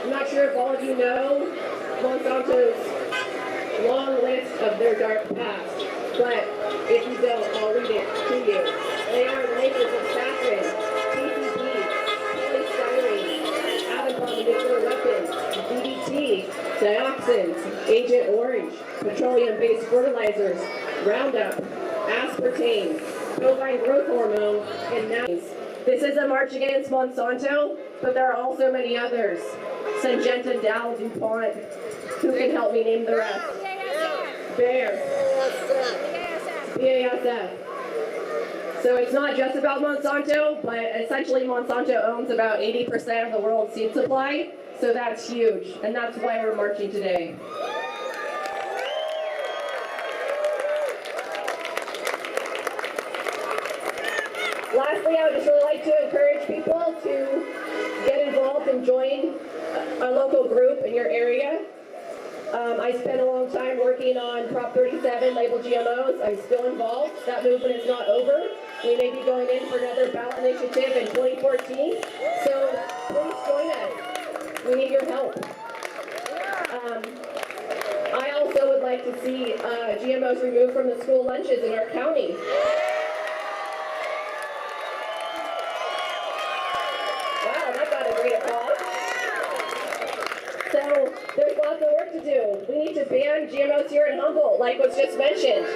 I'm not sure if all of you know Monsanto's long list of their dark past, but if you don't, I'll read it to you. They are labels of saccharine, PCB, polystyrene, atom bomb nuclear weapons, DDT, dioxins, Agent Orange, petroleum-based fertilizers, Roundup, aspartame, bovine growth hormone, and now. This is a march against Monsanto, but there are also many others. Syngenta, Dow, DuPont. Who can help me name the rest? Bayer. BASF. So it's not just about Monsanto, but essentially Monsanto owns about 80% of the world's seed supply. So that's huge, and that's why we're marching today. Lastly, I would just really like to encourage people to get involved and join a local group in your area. I spent a long time working on Prop 37 labeled GMOs. I'm still involved. That movement is not over. We may be going in for another ballot initiative in 2014. So please join us. We need your help. I also would like to see GMOs removed from the school lunches in our county. Wow, that got a great applause. So there's lots of work to do. We need to ban GMOs here in Humboldt, like was just mentioned.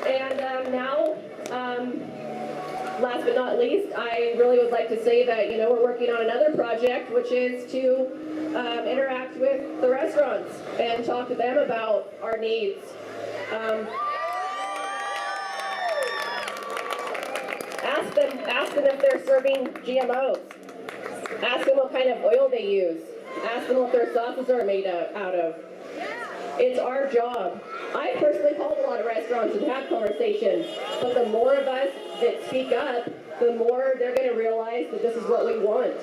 And last but not least, I really would like to say that, we're working on another project, which is to interact with the restaurants and talk to them about our needs. Ask them if they're serving GMOs. Ask them what kind of oil they use. Ask them what their sauces are made out of. It's our job. I personally called a lot of restaurants and had conversations, but the more of us that speak up, the more they're going to realize that this is what we want.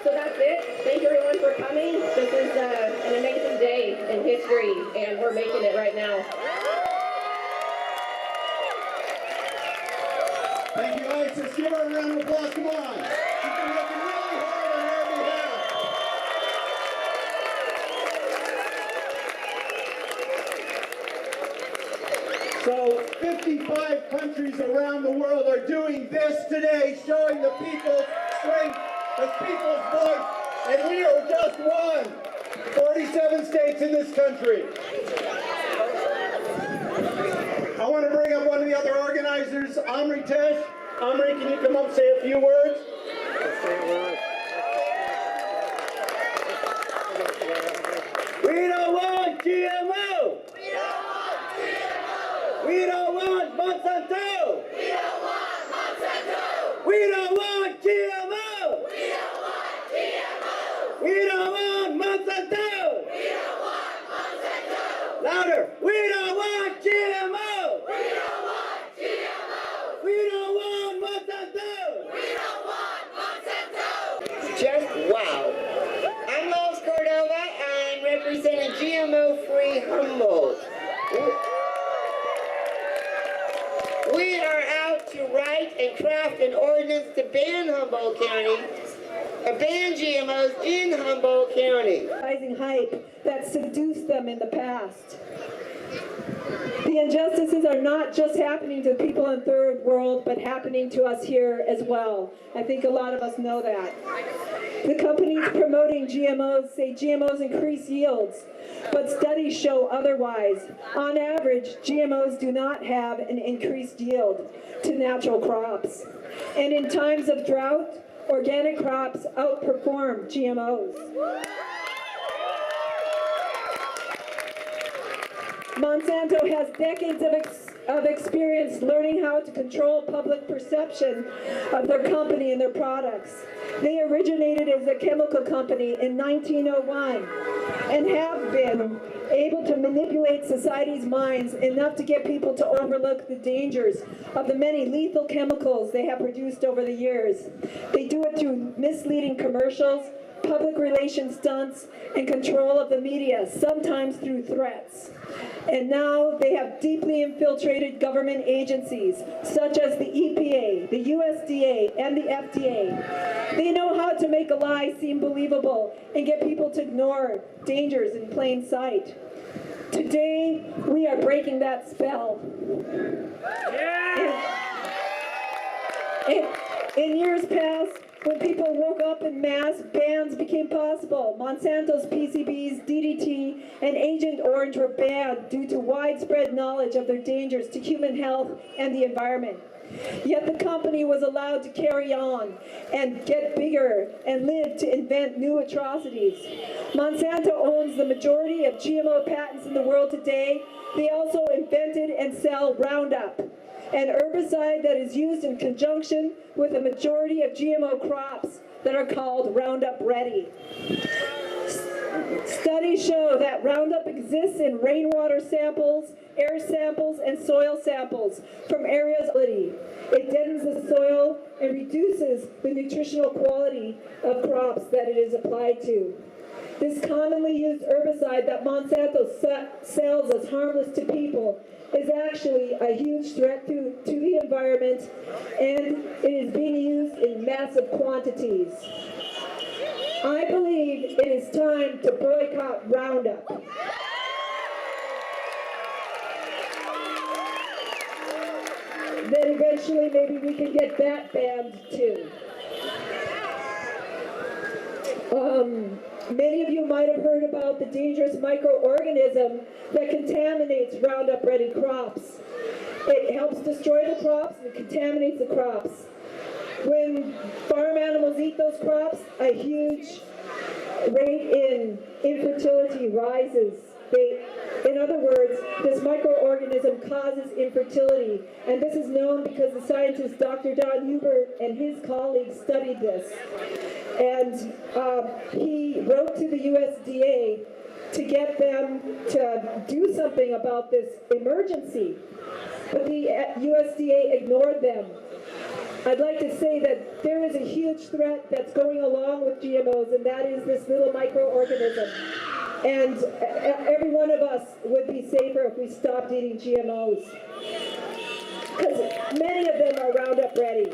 So that's it. Thank you everyone for coming. This is an amazing day in history, and we're making it right now. Thank you, Alex. Let's give her a round of applause. Come on. She's been working really hard on our behalf. So 55 countries around the world are doing this today, showing the people's strength, the people's voice, and we are just one. 47 states in this country. I want to bring up one of the other organizers, Omri Tesh. Omri, can you come up and say a few words? We don't want GMO! We don't want GMO! We don't want Monsanto! We don't want Monsanto! We don't want GMO! We don't want GMO! We don't want Monsanto! We don't want Monsanto! Louder! We don't want GMO! Just wow. I'm Lois Cordova, and I'm representing GMO-free Humboldt. We are out to write and craft an ordinance to ban Humboldt County, ban GMOs in Humboldt County. Rising hype that seduced them in the past. The injustices are not just happening to people in the third world, but happening to us here as well. I think a lot of us know that. The companies promoting GMOs say GMOs increase yields, but studies show otherwise. On average, GMOs do not have an increased yield to natural crops. And in times of drought, organic crops outperform GMOs. Monsanto has decades of experience learning how to control public perception of their company and their products. They originated as a chemical company in 1901 and have been able to manipulate society's minds enough to get people to overlook the dangers of the many lethal chemicals they have produced over the years. They do it through misleading commercials, public relations stunts, and control of the media, sometimes through threats. And now they have deeply infiltrated government agencies, such as the EPA, the USDA, and the FDA. They know how to make a lie seem believable and get people to ignore dangers in plain sight. Today, we are breaking that spell. In years past, when people woke up in mass, bans became possible. Monsanto's PCBs, DDT, and Agent Orange were banned due to widespread knowledge of their dangers to human health and the environment. Yet the company was allowed to carry on and get bigger and live to invent new atrocities. Monsanto owns the majority of GMO patents in the world today. They also invented and sell Roundup, an herbicide that is used in conjunction with a majority of GMO crops that are called Roundup Ready. Studies show that Roundup exists in rainwater samples, air samples, and soil samples from areas. It deadens the soil and reduces the nutritional quality of crops that it is applied to. This commonly used herbicide that Monsanto sells as harmless to people is actually a huge threat to the environment, and it is being used in massive quantities. I believe it is time to boycott Roundup. Then eventually maybe we can get that banned too. Many of you might have heard about the dangerous microorganism that contaminates Roundup Ready crops. It helps destroy the crops and it contaminates the crops. When farm animals eat those crops, a huge rate in infertility rises. In other words, this microorganism causes infertility, and this is known because the scientist Dr. Don Huber and his colleagues studied this. And he wrote to the USDA to get them to do something about this emergency, but the USDA ignored them. I'd like to say that there is a huge threat that's going along with GMOs, and that is this little microorganism. And every one of us would be safer if we stopped eating GMOs, because many of them are Roundup Ready.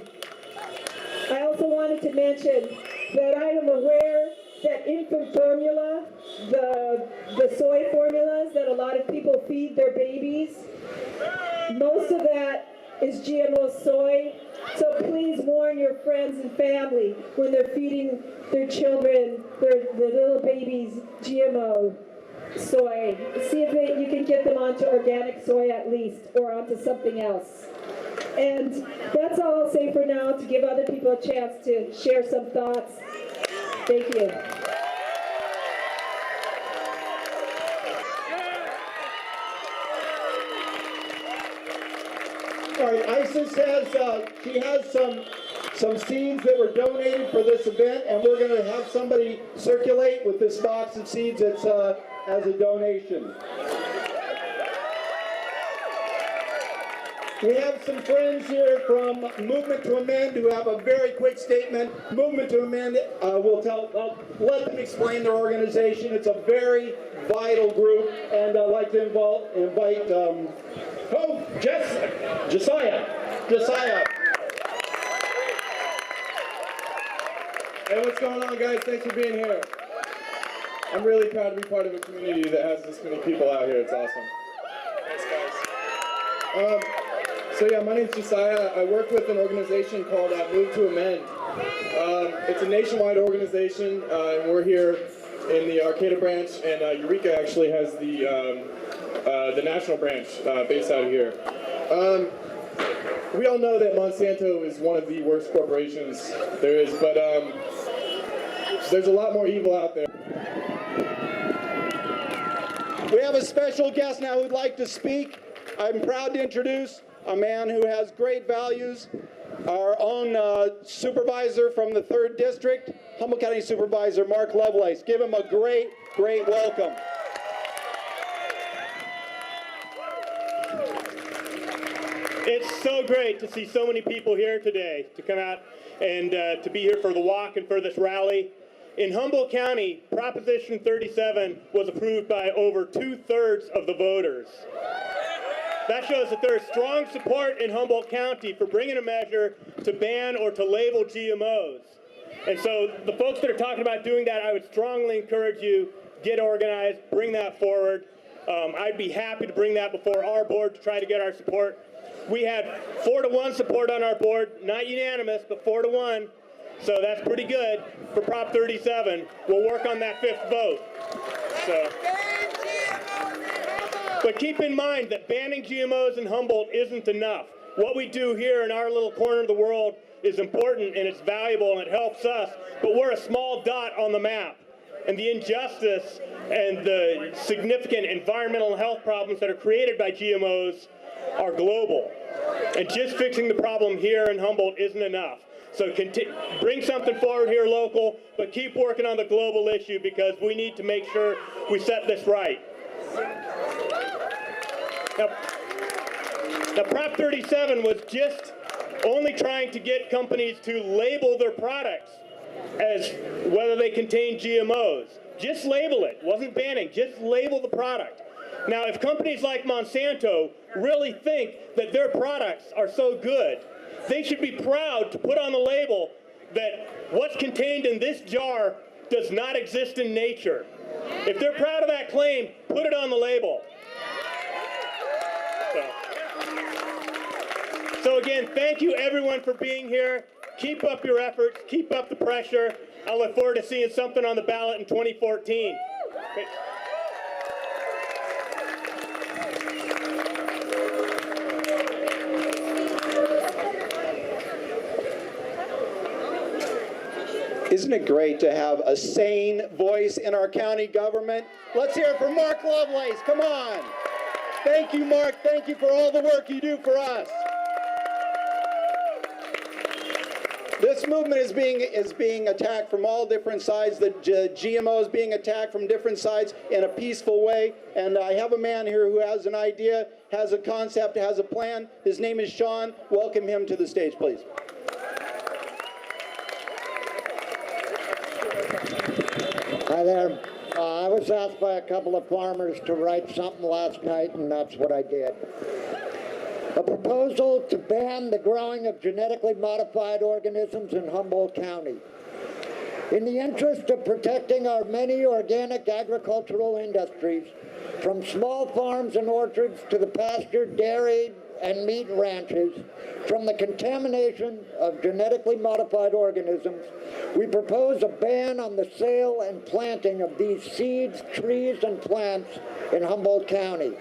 I also wanted to mention that I am aware that infant formula, the soy formulas that a lot of people feed their babies, most of that is GMO soy. So please warn your friends and family when they're feeding their children, their little babies, GMO soy. See if you can get them onto organic soy at least, or onto something else. And that's all I'll say for now, to give other people a chance to share some thoughts. Thank you. All right, Isis has some seeds that were donated for this event, and we're going to have somebody circulate with this box of seeds that's as a donation. We have some friends here from Movement to Amend who have a very quick statement. Movement to Amend I'll let them explain their organization. It's a very vital group, and I'd like to invite Josiah. Hey, what's going on, guys? Thanks for being here. I'm really proud to be part of a community that has this many people out here. It's awesome. Thanks, guys. So yeah, my name's Josiah. I work with an organization called Move to Amend. It's a nationwide organization, and we're here in the Arcata branch, and Eureka actually has the national branch based out of here. We all know that Monsanto is one of the worst corporations there is, but there's a lot more evil out there. We have a special guest now who'd like to speak. I'm proud to introduce a man who has great values, our own supervisor from the 3rd District, Humboldt County Supervisor Mark Lovelace. Give him a great, great welcome. It's so great to see so many people here today, to come out and to be here for the walk and for this rally. In Humboldt County, Proposition 37 was approved by over 2/3 of the voters. That shows that there is strong support in Humboldt County for bringing a measure to ban or to label GMOs. And so the folks that are talking about doing that, I would strongly encourage you, get organized, bring that forward. I'd be happy to bring that before our board to try to get our support. We had 4-to-1 support on our board, not unanimous, but 4-to-1. So that's pretty good for Prop 37. We'll work on that 5th vote. But keep in mind that banning GMOs in Humboldt isn't enough. What we do here in our little corner of the world is important and it's valuable and it helps us, but we're a small dot on the map. And the injustice and the significant environmental and health problems that are created by GMOs are global. And just fixing the problem here in Humboldt isn't enough. So bring something forward here local, but keep working on the global issue because we need to make sure we set this right. Now Prop 37 was just only trying to get companies to label their products as whether they contain GMOs. Just label it. Wasn't banning. Just label the product. Now, if companies like Monsanto really think that their products are so good, they should be proud to put on the label that what's contained in this jar does not exist in nature. If they're proud of that claim, put it on the label. So again, thank you everyone for being here. Keep up your efforts. Keep up the pressure. I look forward to seeing something on the ballot in 2014. Isn't it great to have a sane voice in our county government? Let's hear it for Mark Lovelace. Come on. Thank you, Mark. Thank you for all the work you do for us. This movement is being attacked from all different sides. The GMO is being attacked from different sides in a peaceful way. And I have a man here who has an idea, has a concept, has a plan. His name is Sean. Welcome him to the stage, please. Hi there. I was asked by a couple of farmers to write something last night, and that's what I did. A proposal to ban the growing of genetically modified organisms in Humboldt County. In the interest of protecting our many organic agricultural industries, from small farms and orchards to the pasture, dairy, and meat ranches, from the contamination of genetically modified organisms, we propose a ban on the sale and planting of these seeds, trees, and plants in Humboldt County.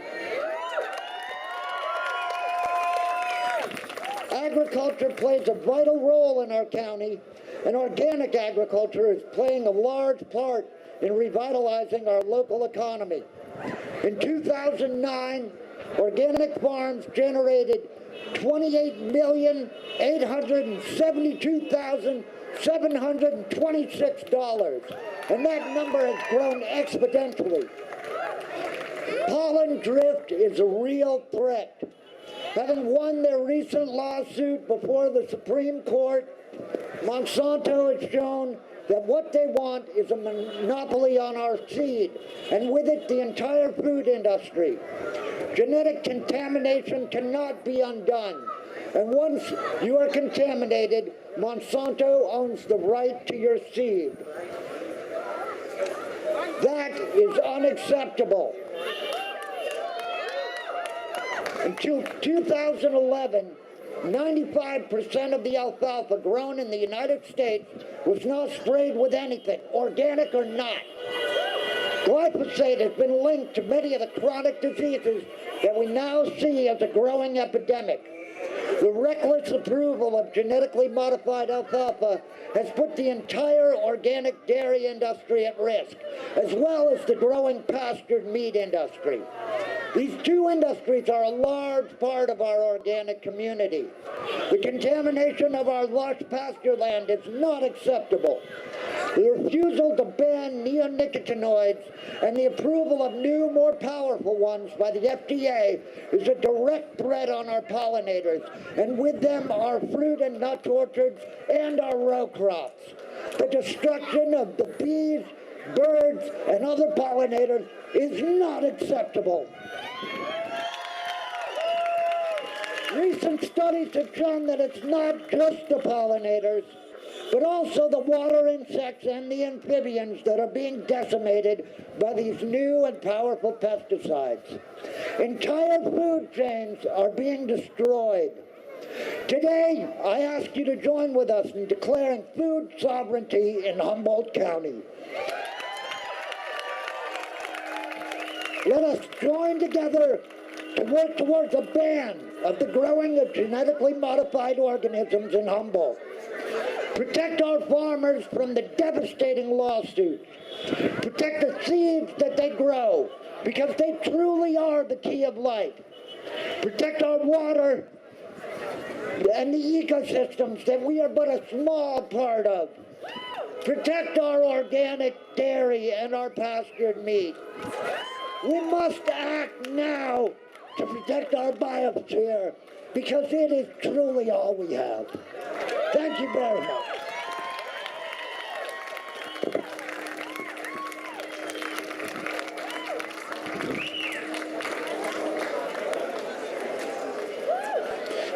Agriculture plays a vital role in our county, and organic agriculture is playing a large part in revitalizing our local economy. In 2009, organic farms generated $28,872,726, and that number has grown exponentially. Pollen drift is a real threat. Having won their recent lawsuit before the Supreme Court, Monsanto has shown that what they want is a monopoly on our seed, and with it the entire food industry. Genetic contamination cannot be undone, and once you are contaminated, Monsanto owns the right to your seed. That is unacceptable. Until 2011, 95% of the alfalfa grown in the United States was not sprayed with anything, organic or not. Glyphosate has been linked to many of the chronic diseases that we now see as a growing epidemic. The reckless approval of genetically modified alfalfa has put the entire organic dairy industry at risk, as well as the growing pastured meat industry. These two industries are a large part of our organic community. The contamination of our lush pasture land is not acceptable. The refusal to ban neonicotinoids and the approval of new, more powerful ones by the FDA is a direct threat on our pollinators, and with them our fruit and nut orchards and our row crops. The destruction of the bees, birds, and other pollinators is not acceptable. Recent studies have shown that it's not just the pollinators, but also the water insects and the amphibians that are being decimated by these new and powerful pesticides. Entire food chains are being destroyed. Today, I ask you to join with us in declaring food sovereignty in Humboldt County. Let us join together to work towards a ban of the growing of genetically modified organisms in Humboldt. Protect our farmers from the devastating lawsuits. Protect the seeds that they grow, because they truly are the key of life. Protect our water and the ecosystems that we are but a small part of. Protect our organic dairy and our pastured meat. We must act now to protect our biosphere, because it is truly all we have. Thank you very much.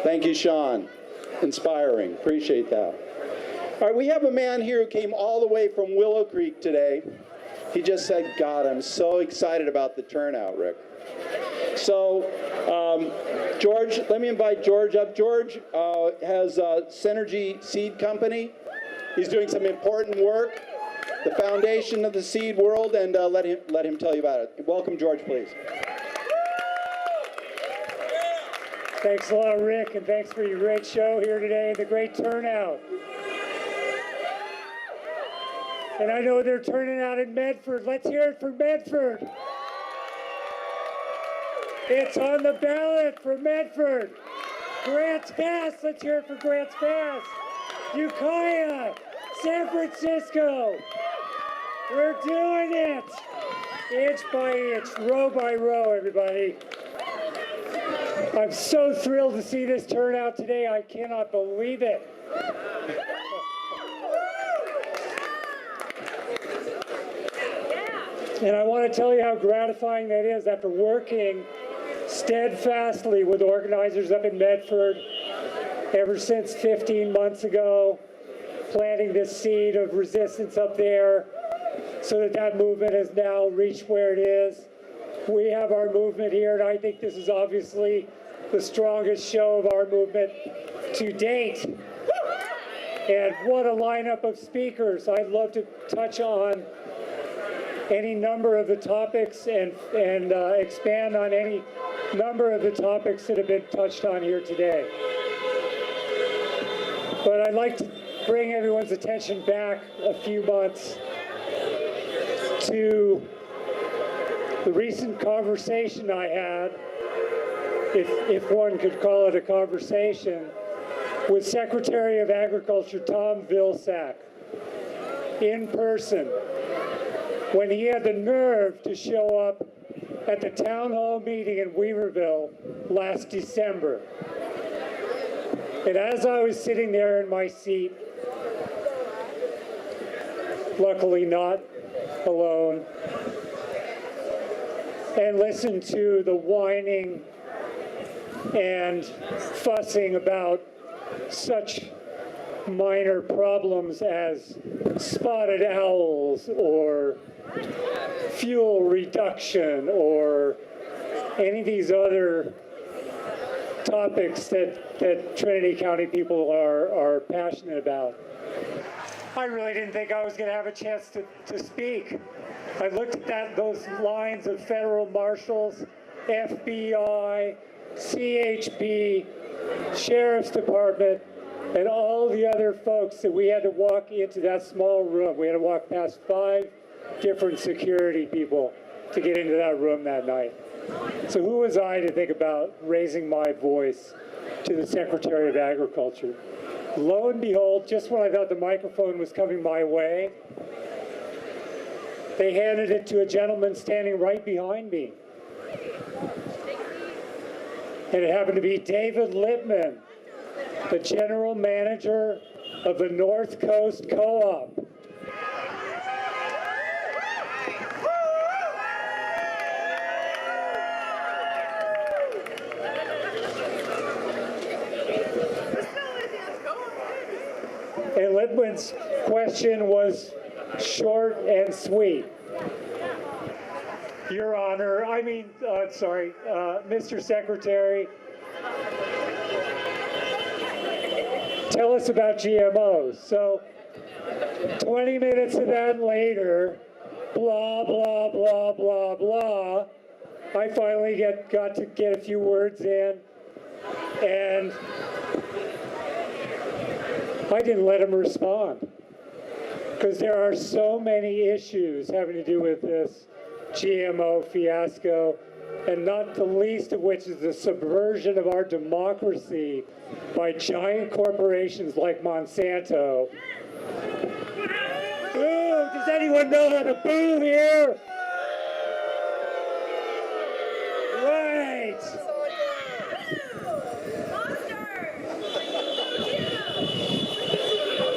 Thank you, Sean. Inspiring. Appreciate that. All right, we have a man here who came all the way from Willow Creek today. He just said, God, I'm so excited about the turnout, Rick. So, George, let me invite George up. George has a Synergy Seed Company. He's doing some important work, the foundation of the seed world, and let him tell you about it. Welcome, George, please. Thanks a lot, Rick, and thanks for your great show here today, the great turnout. And I know they're turning out in Medford. Let's hear it for Medford. It's on the ballot for Medford. Grants Pass, let's hear it for Grants Pass. Ukiah, San Francisco. We're doing it. Inch by inch, row by row, everybody. I'm so thrilled to see this turnout today. I cannot believe it. And I want to tell you how gratifying that is after working steadfastly with organizers up in Medford ever since 15 months ago, planting this seed of resistance up there so that movement has now reached where it is. We have our movement here, and I think this is obviously the strongest show of our movement to date. And what a lineup of speakers. I'd love to touch on any number of the topics and expand on any number of the topics that have been touched on here today. But I'd like to bring everyone's attention back a few months to the recent conversation I had, if one could call it a conversation, with Secretary of Agriculture Tom Vilsack in person, when he had the nerve to show up at the town hall meeting in Weaverville last December. And as I was sitting there in my seat, luckily not alone, and listened to the whining and fussing about such minor problems as spotted owls or fuel reduction or any of these other topics that Trinity County people are passionate about. I really didn't think I was going to have a chance to speak. I looked at those lines of federal marshals, FBI, CHP, Sheriff's Department, and all the other folks that we had to walk into that small room. We had to walk past 5 different security people to get into that room that night. So who was I to think about raising my voice to the Secretary of Agriculture? Lo and behold, just when I thought the microphone was coming my way, they handed it to a gentleman standing right behind me. And it happened to be David Lippman, the general manager of the North Coast Co-op. And Lippman's question was short and sweet. Your Honor, Mr. Secretary, tell us about GMOs. So 20 minutes of that later, blah, blah, blah, blah, blah, I finally got to get a few words in, and I didn't let him respond, because there are so many issues having to do with this GMO fiasco, and not the least of which is the subversion of our democracy by giant corporations like Monsanto. Boo! Does anyone know how to boo here? Right!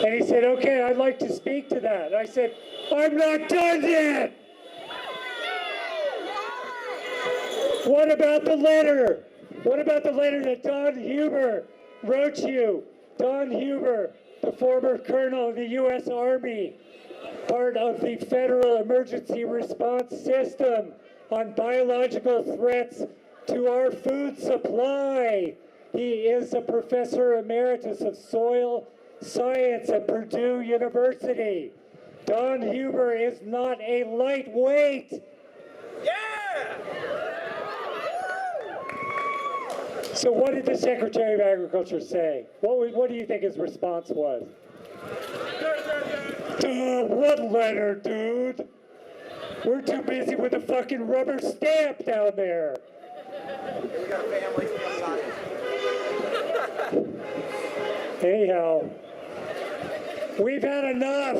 And he said, okay, I'd like to speak to that. And I said, I'm not done yet! What about the letter? What about the letter that Don Huber wrote you? Don Huber, the former colonel of the U.S. Army, part of the Federal Emergency Response System on biological threats to our food supply. He is a professor emeritus of soil science at Purdue University. Don Huber is not a lightweight. Yeah! So what did the Secretary of Agriculture say? What do you think his response was? What letter, dude? We're too busy with a fucking rubber stamp down there. We got a family. Anyhow, we've had enough.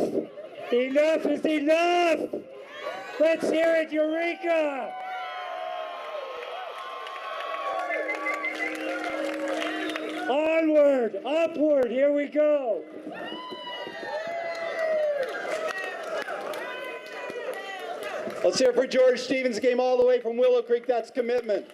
Enough is enough. Let's hear it, Eureka! Onward, upward, here we go. Let's hear it for George Stevens, came all the way from Willow Creek. That's commitment.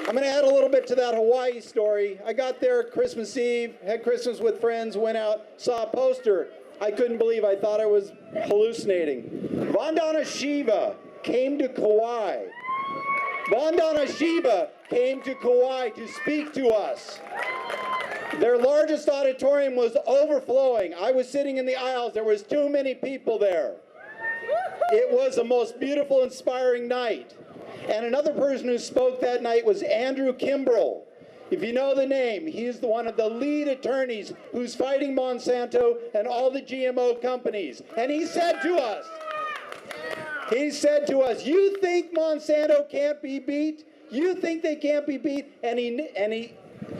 I'm going to add a little bit to that Hawaii story. I got there Christmas Eve, had Christmas with friends, went out, saw a poster. I couldn't believe, I thought I was hallucinating. Vandana Shiva came to Kauai. Vandana Shiva came to Kauai to speak to us. Their largest auditorium was overflowing. I was sitting in the aisles. There was too many people there. It was a most beautiful, inspiring night. And another person who spoke that night was Andrew Kimbrell. If you know the name, he's one of the lead attorneys who's fighting Monsanto and all the GMO companies. And he said to us, you think Monsanto can't be beat? You think they can't be beat? And he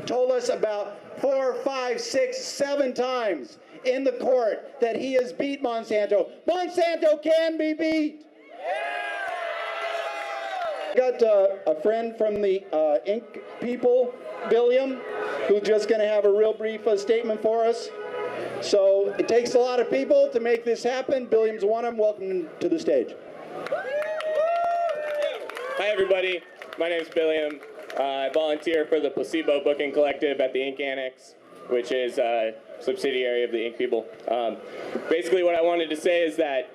told us about 4, 5, 6, 7 times in the court that he has beat Monsanto. Monsanto can be beat. Got a friend from the Inc. people, Billiam, who's just going to have a real brief statement for us. So it takes a lot of people to make this happen. Billiam's one of them. Welcome to the stage. Hi, everybody. My name is Billiam. I volunteer for the Placebo Booking Collective at the Inc. Annex, which is a subsidiary of the Inc. people. Basically, what I wanted to say is that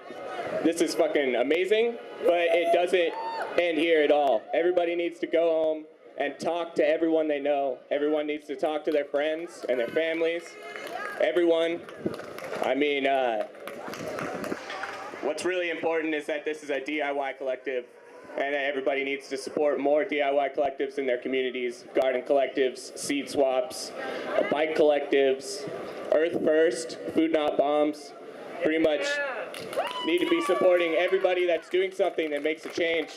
this is fucking amazing, but it doesn't end here at all. Everybody needs to go home and talk to everyone they know. Everyone needs to talk to their friends and their families. Everyone. I mean, what's really important is that this is a DIY collective, and everybody needs to support more DIY collectives in their communities, garden collectives, seed swaps, bike collectives, Earth First, Food Not Bombs. Pretty much need to be supporting everybody that's doing something that makes a change,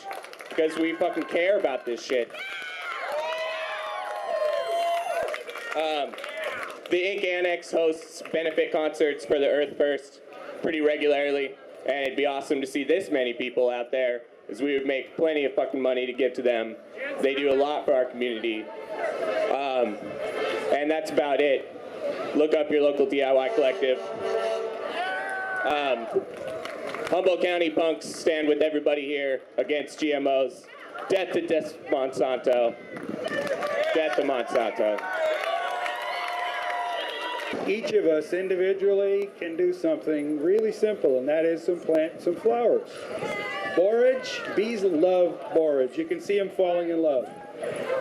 because we fucking care about this shit. The Inc. Annex hosts benefit concerts for the Earth First pretty regularly, and it'd be awesome to see this many people out there, as we would make plenty of fucking money to get to them. They do a lot for our community. And that's about it. Look up your local DIY collective. Humboldt County punks stand with everybody here against GMOs. Death to Monsanto. Death to Monsanto. Each of us individually can do something really simple, and that is plant some flowers. Borage, bees love borage. You can see them falling in love.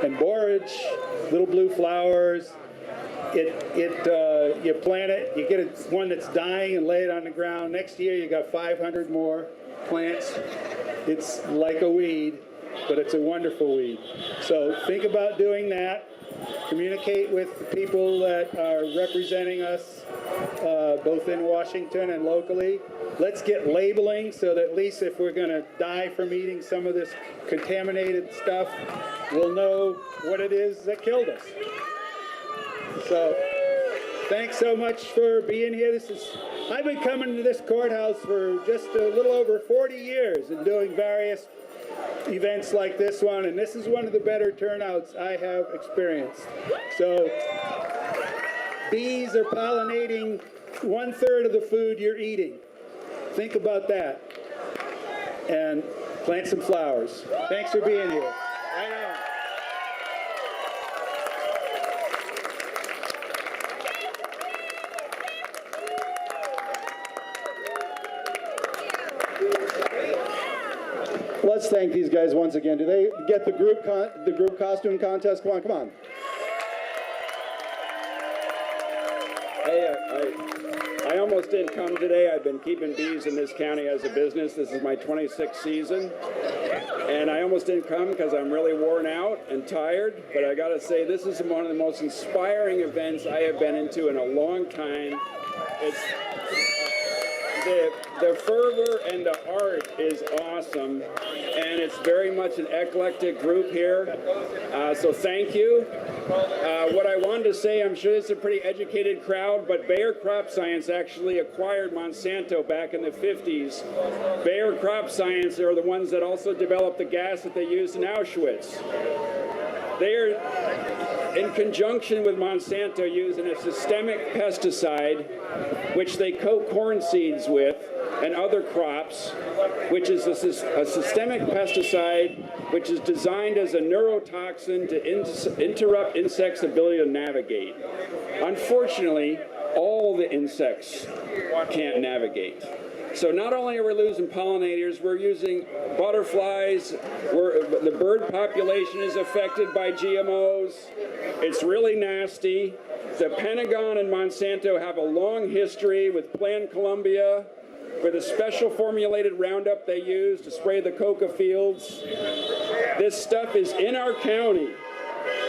And borage, little blue flowers, you plant it, you get one that's dying and lay it on the ground. Next year you got 500 more plants. It's like a weed, but it's a wonderful weed. So think about doing that. Communicate with the people that are representing us, both in Washington and locally. Let's get labeling so that at least if we're going to die from eating some of this contaminated stuff, we'll know what it is that killed us. So thanks so much for being here. I've been coming to this courthouse for just a little over 40 years and doing various events like this one, and this is one of the better turnouts I have experienced. So bees are pollinating 1/3 of the food you're eating. Think about that. And plant some flowers. Thanks for being here. I know. Let's thank these guys once again. Do they get the group costume contest? Come on. Hey, I almost didn't come today. I've been keeping bees in this county as a business. This is my 26th season. And I almost didn't come because I'm really worn out and tired. But I got to say, this is one of the most inspiring events I have been into in a long time. It's the fervor and the art is awesome, and it's very much an eclectic group here, so thank you. What I wanted to say, I'm sure it's a pretty educated crowd, but Bayer Crop Science actually acquired Monsanto back in the 50s. Bayer Crop Science are the ones that also developed the gas that they used in Auschwitz. They are, in conjunction with Monsanto, using a systemic pesticide, which they coat corn seeds with, and other crops, which is a systemic pesticide which is designed as a neurotoxin to interrupt insects' ability to navigate. Unfortunately, all the insects can't navigate. So not only are we losing pollinators, we're using butterflies, the bird population is affected by GMOs. It's really nasty. The Pentagon and Monsanto have a long history with Plan Colombia, for the special formulated Roundup they use to spray the coca fields. This stuff is in our county.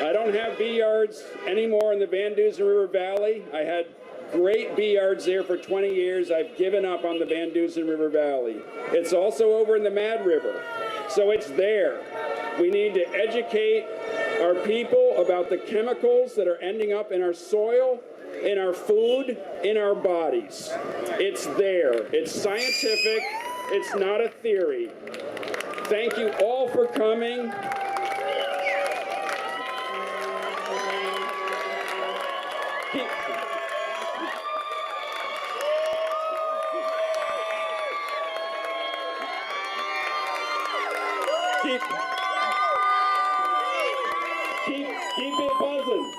I don't have bee yards anymore in the Van Dusen River Valley. I had great bee yards there for 20 years. I've given up on the Van Dusen River Valley. It's also over in the Mad River. So it's there. We need to educate our people about the chemicals that are ending up in our soil, in our food, in our bodies. It's there. It's scientific. It's not a theory. Thank you all for coming. Keep it buzzing.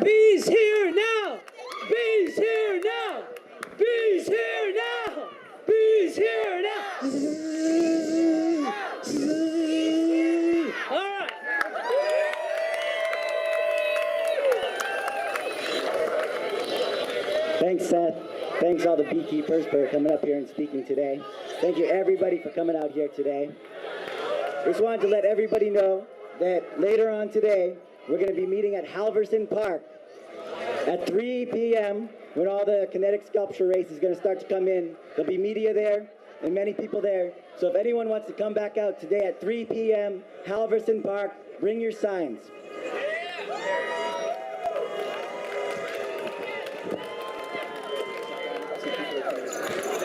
Bees here now! Bees here! Thanks, Seth. Thanks all the beekeepers for coming up here and speaking today. Thank you everybody for coming out here today. Just wanted to let everybody know that later on today, we're going to be meeting at Halverson Park at 3 p.m. when all the kinetic sculpture race is going to start to come in. There'll be media there and many people there. So if anyone wants to come back out today at 3 p.m., Halverson Park, bring your signs.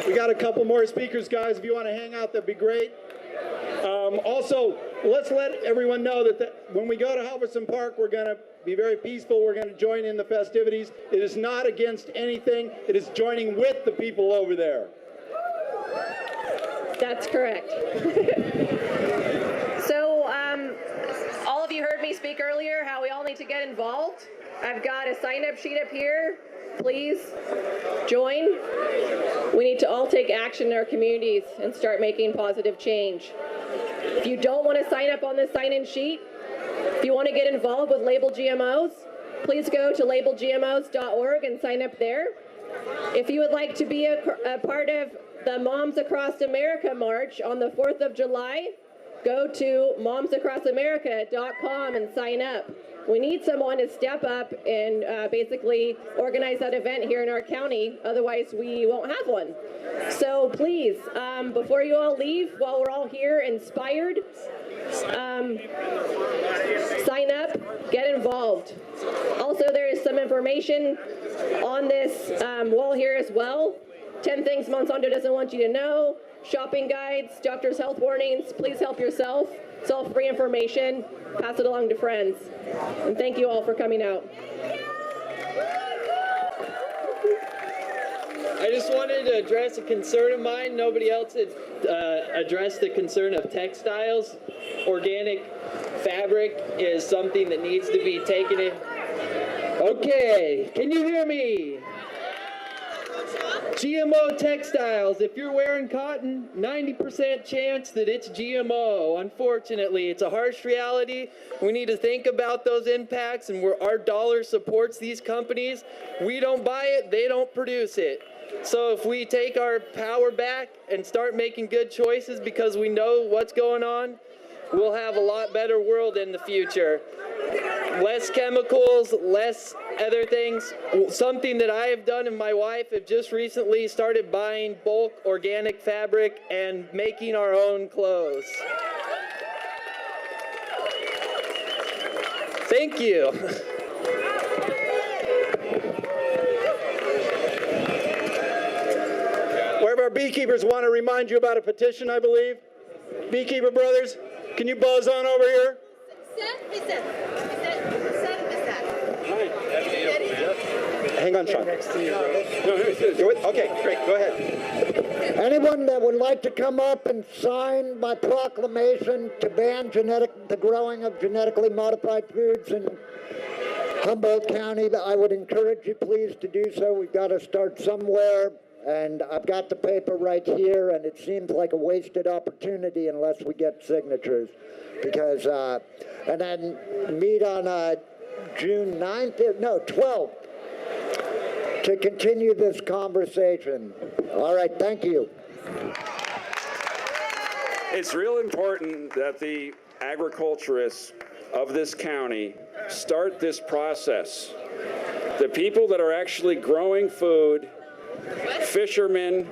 We got a couple more speakers, guys. If you want to hang out, that'd be great. Also, let's let everyone know that when we go to Halverson Park, we're going to be very peaceful. We're going to join in the festivities. It is not against anything. It is joining with the people over there. That's correct. So, all of you heard me speak earlier how we all need to get involved. I've got a sign-up sheet up here. Please join. We need to all take action in our communities and start making positive change. If you don't want to sign up on this sign-in sheet, if you want to get involved with Label GMOs, please go to labelgmos.org and sign up there. If you would like to be a part of the Moms Across America March on the 4th of July, go to momsacrossamerica.com and sign up. We need someone to step up and basically organize that event here in our county, otherwise we won't have one. So please, before you all leave, while we're all here inspired, sign up, get involved. Also, there is some information on this wall here as well. 10 things Monsanto doesn't want you to know, shopping guides, doctor's health warnings, please help yourself. It's all free information. Pass it along to friends. And thank you all for coming out. I just wanted to address a concern of mine. Nobody else had addressed the concern of textiles. Organic fabric is something that needs to be taken in. Okay, can you hear me? GMO textiles, if you're wearing cotton, 90% chance that it's GMO. Unfortunately, it's a harsh reality. We need to think about those impacts, and our dollar supports these companies. We don't buy it, they don't produce it. So if we take our power back and start making good choices because we know what's going on, we'll have a lot better world in the future. Less chemicals, less other things. Something that I have done and my wife have just recently started buying bulk organic fabric and making our own clothes. Thank you. One of our beekeepers want to remind you about a petition, I believe. Beekeeper brothers, can you buzz on over here? Hang on, Sean. Okay, great. Go ahead. Anyone that would like to come up and sign my proclamation to ban the growing of genetically modified foods in Humboldt County, I would encourage you please to do so. We've got to start somewhere, and I've got the paper right here, and it seems like a wasted opportunity unless we get signatures. Because, and then meet on June 9th, no, 12th, to continue this conversation. All right, thank you. It's real important that the agriculturists of this county start this process. The people that are actually growing food, fishermen,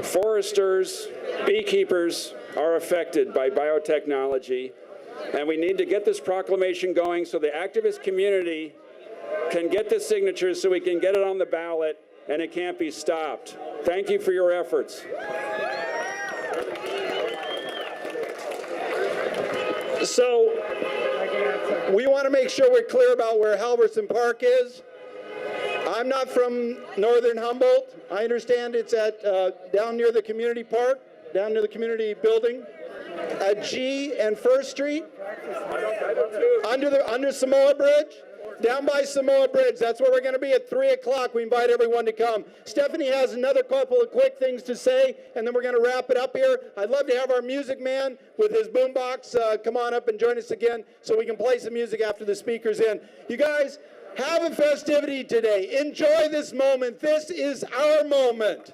foresters, beekeepers, are affected by biotechnology, and we need to get this proclamation going so the activist community can get the signatures so we can get it on the ballot, and it can't be stopped. Thank you for your efforts. So, we want to make sure we're clear about where Halverson Park is. I'm not from northern Humboldt. I understand it's at down near the community park, down near the community building, at G and 1st Street, under Samoa Bridge, down by Samoa Bridge. That's where we're going to be at 3 o'clock. We invite everyone to come. Stephanie has another couple of quick things to say, and then we're going to wrap it up here. I'd love to have our music man with his boombox come on up and join us again so we can play some music after the speaker's in. You guys, Have a festivity today. Enjoy this moment. This is our moment.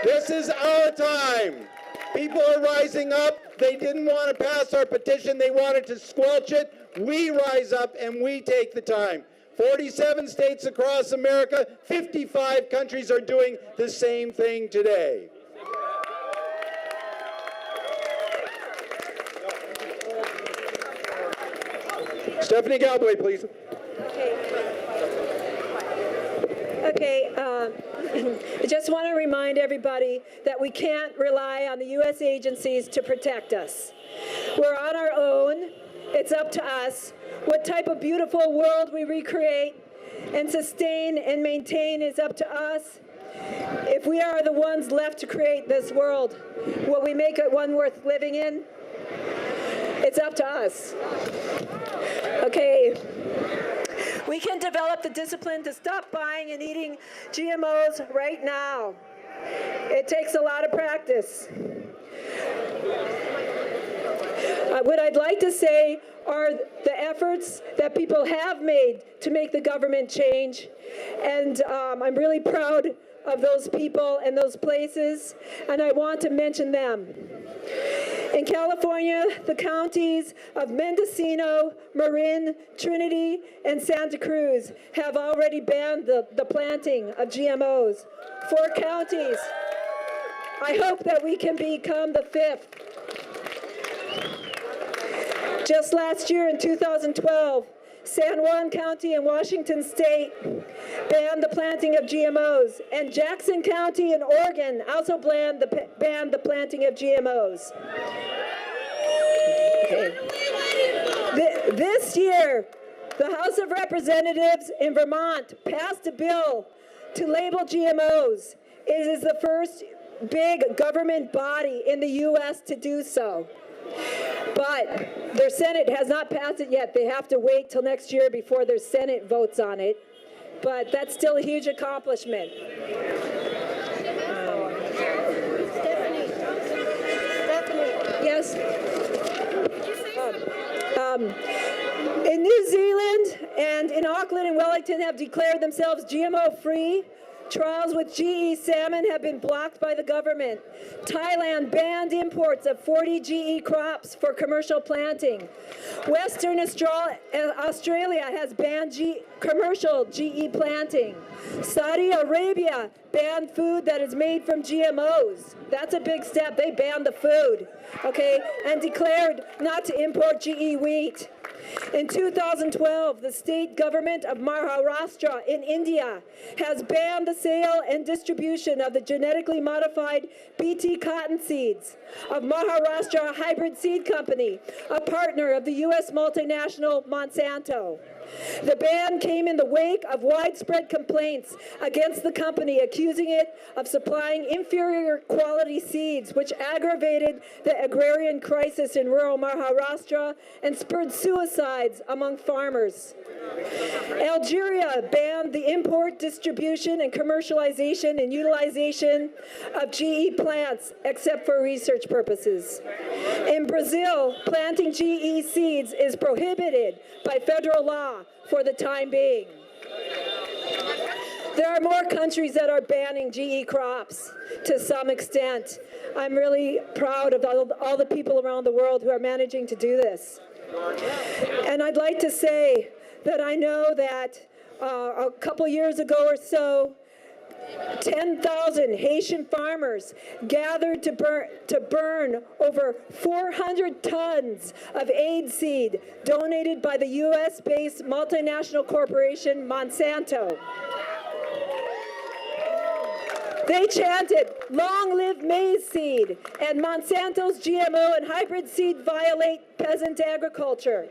This is our time. People are rising up. They didn't want to pass our petition. They wanted to squelch it. We rise up and we take the time. 47 states across America, 55 countries are doing the same thing today. Stephanie Galway, please. Okay, I just want to remind everybody that we can't rely on the U.S. agencies to protect us. We're on our own. It's up to us. What type of beautiful world we recreate and sustain and maintain is up to us. If we are the ones left to create this world, will we make it one worth living in? It's up to us. Okay. We can develop the discipline to stop buying and eating GMOs right now. It takes a lot of practice. What I'd like to say are the efforts that people have made to make the government change. And I'm really proud of those people and those places, and I want to mention them. In California, the counties of Mendocino, Marin, Trinity, and Santa Cruz have already banned the planting of GMOs. 4 counties. I hope that we can become the 5th. Just last year in 2012, San Juan County in Washington State banned the planting of GMOs, and Jackson County in Oregon also banned the planting of GMOs. Okay. This year, the House of Representatives in Vermont passed a bill to label GMOs. It is the first big government body in the U.S. to do so. But their Senate has not passed it yet. They have to wait till next year before their Senate votes on it. But that's still a huge accomplishment. Yes? In New Zealand and in Auckland and Wellington have declared themselves GMO-free. Trials with GE salmon have been blocked by the government. Thailand banned imports of 40 GE crops for commercial planting. Western Australia has banned commercial GE planting. Saudi Arabia banned food that is made from GMOs. That's a big step. They banned the food, okay, and declared not to import GE wheat. In 2012, the state government of Maharashtra in India has banned the sale and distribution of the genetically modified BT cotton seeds of Maharashtra Hybrid Seed Company, a partner of the U.S. multinational Monsanto. The ban came in the wake of widespread complaints against the company, accusing it of supplying inferior quality seeds, which aggravated the agrarian crisis in rural Maharashtra and spurred suicides among farmers. Algeria banned the import, distribution, and commercialization and utilization of GE plants, except for research purposes. In Brazil, planting GE seeds is prohibited by federal law for the time being. There are more countries that are banning GE crops to some extent. I'm really proud of all the people around the world who are managing to do this. And I'd like to say that I know that a couple years ago or so, 10,000 Haitian farmers gathered to burn over 400 tons of aid seed donated by the U.S.-based multinational corporation Monsanto. They chanted, "Long live maize seed," and Monsanto's GMO and hybrid seed violate peasant agriculture.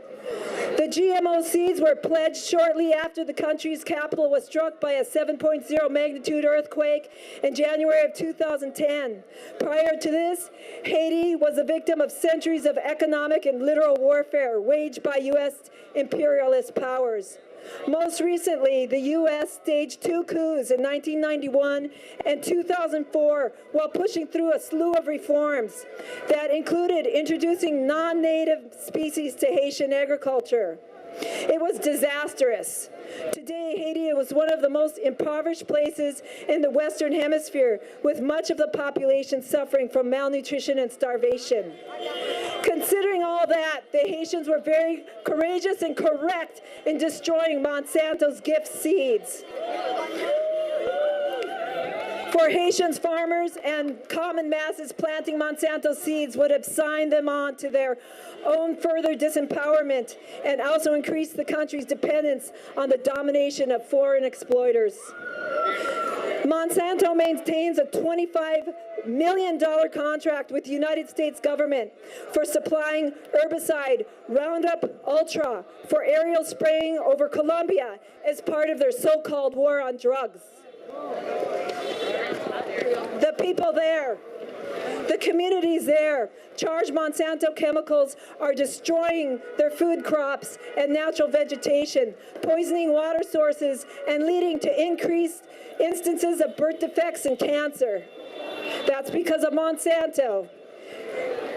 The GMO seeds were pledged shortly after the country's capital was struck by a 7.0 magnitude earthquake in January of 2010. Prior to this, Haiti was a victim of centuries of economic and literal warfare waged by U.S. imperialist powers. Most recently, the U.S. staged 2 coups in 1991 and 2004 while pushing through a slew of reforms that included introducing non-native species to Haitian agriculture. It was disastrous. Today, Haiti was one of the most impoverished places in the Western Hemisphere, with much of the population suffering from malnutrition and starvation. Considering all that, the Haitians were very courageous and correct in destroying Monsanto's gift seeds. For Haitians, farmers and common masses planting Monsanto seeds would have signed them on to their own further disempowerment and also increased the country's dependence on the domination of foreign exploiters. Monsanto maintains a $25 million contract with the United States government for supplying herbicide Roundup Ultra for aerial spraying over Colombia as part of their so-called war on drugs. The people there, the communities there, charged Monsanto chemicals are destroying their food crops and natural vegetation, poisoning water sources, and leading to increased instances of birth defects and cancer. That's because of Monsanto.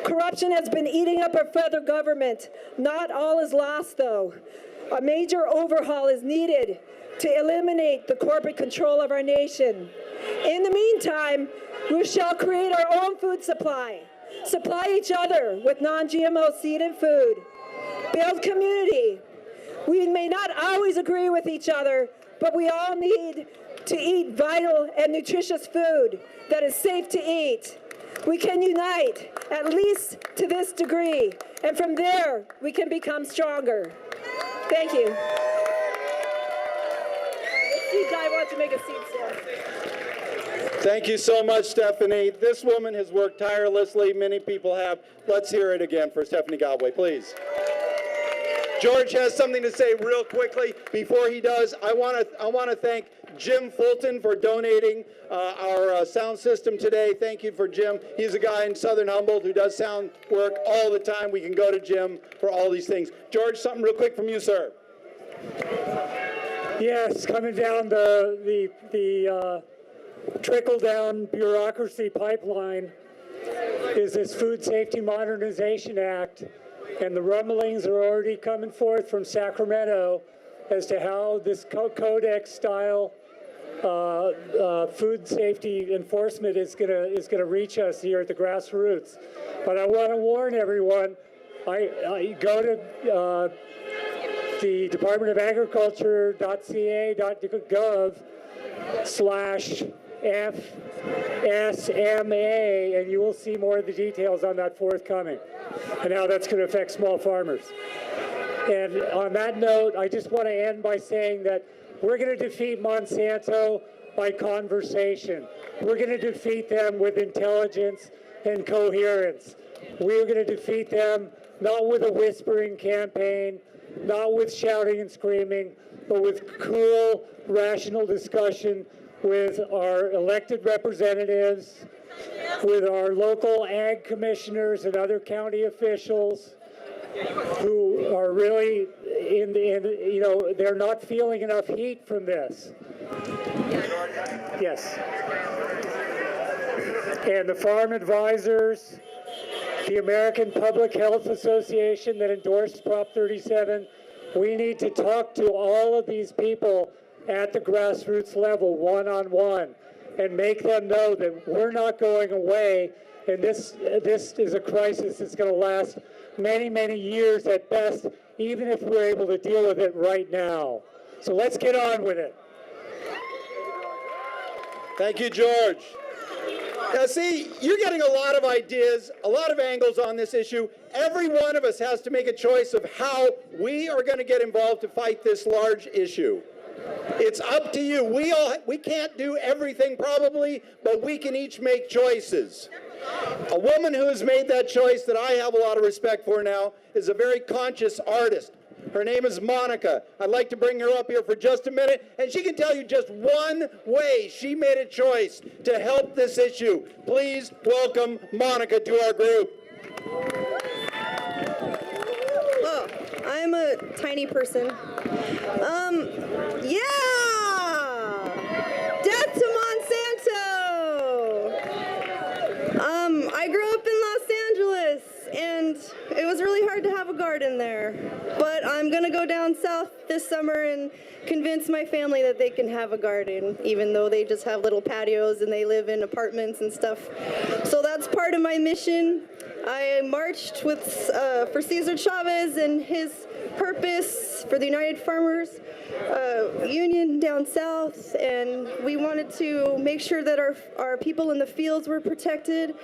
Corruption has been eating up our federal government. Not all is lost, though. A major overhaul is needed to eliminate the corporate control of our nation. In the meantime, we shall create our own food supply, supply each other with non-GMO seed and food, build community. We may not always agree with each other, but we all need to eat vital and nutritious food that is safe to eat. We can unite, at least to this degree, and from there, we can become stronger. Thank you. The seed guy wants to make a seed stand. Thank you so much, Stephanie. This woman has worked tirelessly. Many people have. Let's hear it again for Stephanie Galway, please. George has something to say real quickly. Before he does, I want to thank Jim Fulton for donating our sound system today. Thank you for Jim. He's a guy in Southern Humboldt who does sound work all the time. We can go to Jim for all these things. George, something real quick from you, sir. Yes, coming down the trickle-down bureaucracy pipeline is this Food Safety Modernization Act, and the rumblings are already coming forth from Sacramento as to how this codex-style food safety enforcement is gonna reach us here at the grassroots. But I want to warn everyone: I go to the Department of Agriculture.ca.gov/FSMA, and you will see more of the details on that forthcoming and how that's going to affect small farmers. And on that note, I just want to end by saying that we're going to defeat Monsanto by conversation. We're going to defeat them with intelligence and coherence. We're going to defeat them not with a whispering campaign, not with shouting and screaming, but with cool, rational discussion with our elected representatives, with our local ag commissioners and other county officials who are really they're not feeling enough heat from this. Yes. And the farm advisors, the American Public Health Association that endorsed Prop 37, we need to talk to all of these people at the grassroots level, one-on-one, and make them know that we're not going away, and this is a crisis that's going to last many, many years at best, even if we're able to deal with it right now. So let's get on with it. Thank you, George. Now, see, you're getting a lot of ideas, a lot of angles on this issue. Every one of us has to make a choice of how we are going to get involved to fight this large issue. It's up to you. We can't do everything probably, but we can each make choices. A woman who has made that choice that I have a lot of respect for now is a very conscious artist. Her name is Monica. I'd like to bring her up here for just a minute, and she can tell you just one way she made a choice to help this issue. Please welcome Monica to our group. Oh, I'm a tiny person. Yeah! Death to Monsanto! I grew up in Los Angeles, and it was really really hard to have a garden there. But I'm gonna go down south this summer and convince my family that they can have a garden, even though they just have little patios and they live in apartments and stuff. So that's part of my mission. I marched with for Cesar Chavez and his purpose for the United Farmers Union down south, and we wanted to make sure that our people in the fields were protected.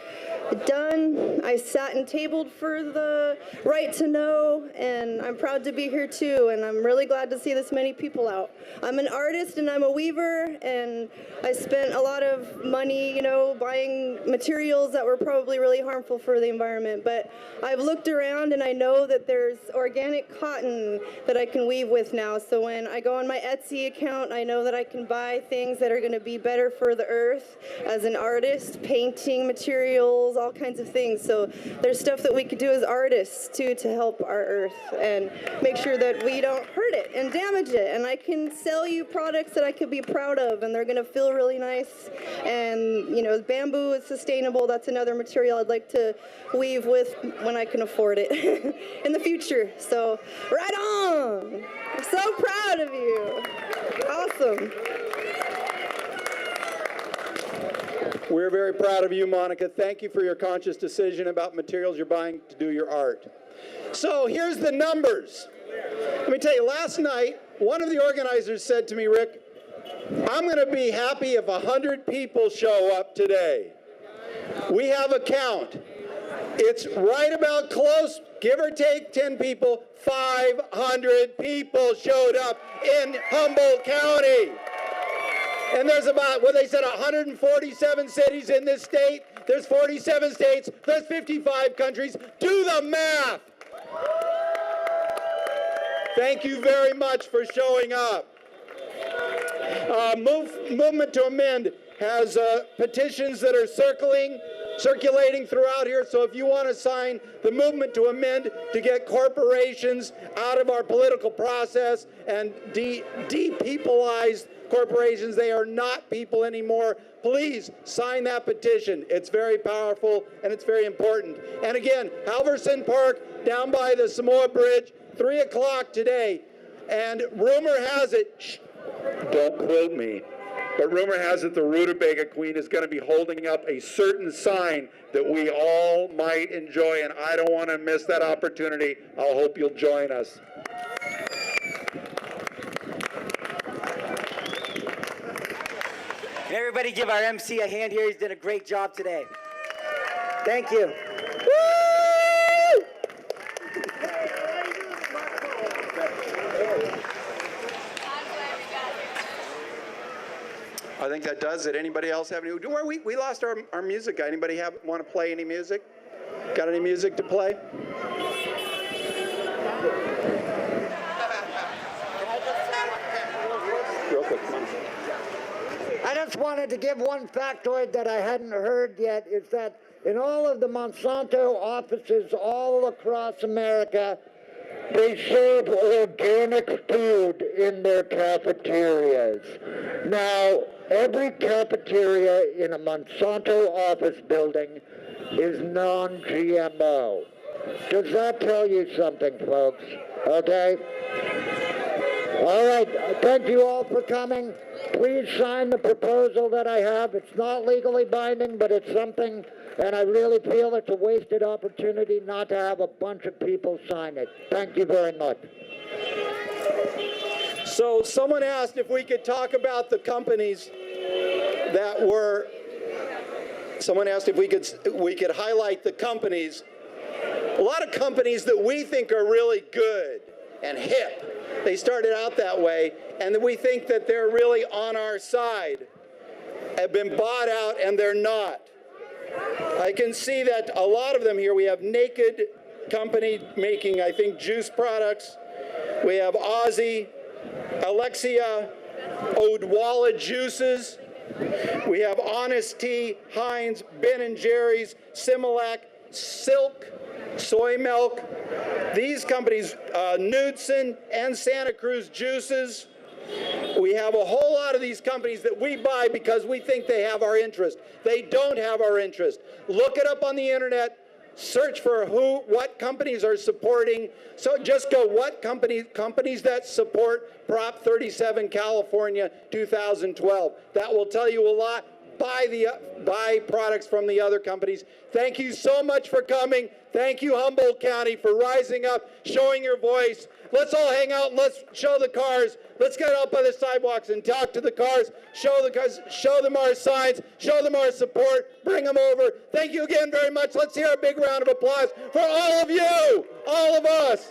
I sat and tabled for the right to know, and I'm proud to be here too, and I'm really glad to see this many people out. I'm an artist and I'm a weaver, and I spent a lot of money, buying materials that were probably really harmful for the environment, but I've looked around and I know that there's organic cotton that I can weave with now, so when I go on my Etsy account, I know that I can buy things that are going to be better for the earth as an artist, painting materials, all kinds of things. So there's stuff that we could do as artists too to help our earth and make sure that we don't hurt it and damage it. And I can sell you products that I could be proud of, and they're going to feel really nice. And bamboo is sustainable. That's another material I'd like to weave with when I can afford it in the future. So right on. I'm so proud of you. Awesome. We're very proud of you, Monica. Thank you for your conscious decision about materials you're buying to do your art. So here's the numbers. Let me tell you, last night, one of the organizers said to me, Rick, I'm going to be happy if 100 people show up today. We have a count. It's right about close, give or take 10 people, 500 people showed up in Humboldt County. And there's about, they said 147 cities in this state. There's 47 states. There's 55 countries. Do the math. Thank you very much for showing up. Movement to Amend has petitions that are circulating throughout here. So if you want to sign the Movement to Amend to get corporations out of our political process and depeopleize corporations, they are not people anymore, please sign that petition. It's very powerful and it's very important. And again, Halverson Park down by the Samoa Bridge, 3 o'clock today. And rumor has it, don't quote me, but rumor has it the Rutabaga Queen is going to be holding up a certain sign that we all might enjoy, and I don't want to miss that opportunity. I'll hope you'll join us. Can everybody give our MC a hand here? He's done a great job today. Thank you. Woo! I think that does it. Anybody else have any? We lost our music guy. Anybody want to play any music? Got any music to play? Real quick, come on. I just wanted to give one factoid that I hadn't heard yet, is that in all of the Monsanto offices all across America, they serve organic food in their cafeterias. Now, every cafeteria in a Monsanto office building is non-GMO. Does that tell you something, folks? Okay? All right, thank you all for coming. Please sign the proposal that I have. It's not legally binding, but it's something, and I really feel it's a wasted opportunity not to have a bunch of people sign it. Thank you very much. So someone asked if we could talk about the companies that were, someone asked if we could highlight the companies. A lot of companies that we think are really good and hip. They started out that way, and we think that they're really on our side, have been bought out, and they're not. I can see that a lot of them here. We have Naked Company making, I think, juice products. We have Ozzy, Alexia, Odwalla Juices. We have Honest Tea, Heinz, Ben & Jerry's, Similac, Silk, Soy Milk. These companies, Knudsen and Santa Cruz Juices. We have a whole lot of these companies that we buy because we think they have our interest. They don't have our interest. Look it up on the internet. search for what companies are supporting. So just go what companies that support Prop 37 California 2012. That will tell you a lot. Buy products from the other companies. Thank you so much for coming. Thank you, Humboldt County, for rising up, showing your voice. Let's all hang out and let's show the cars. Let's get out by the sidewalks and talk to the cars, show the cars, show them our signs, show them our support, bring them over. Thank you again very much. Let's hear a big round of applause for all of you, all of us.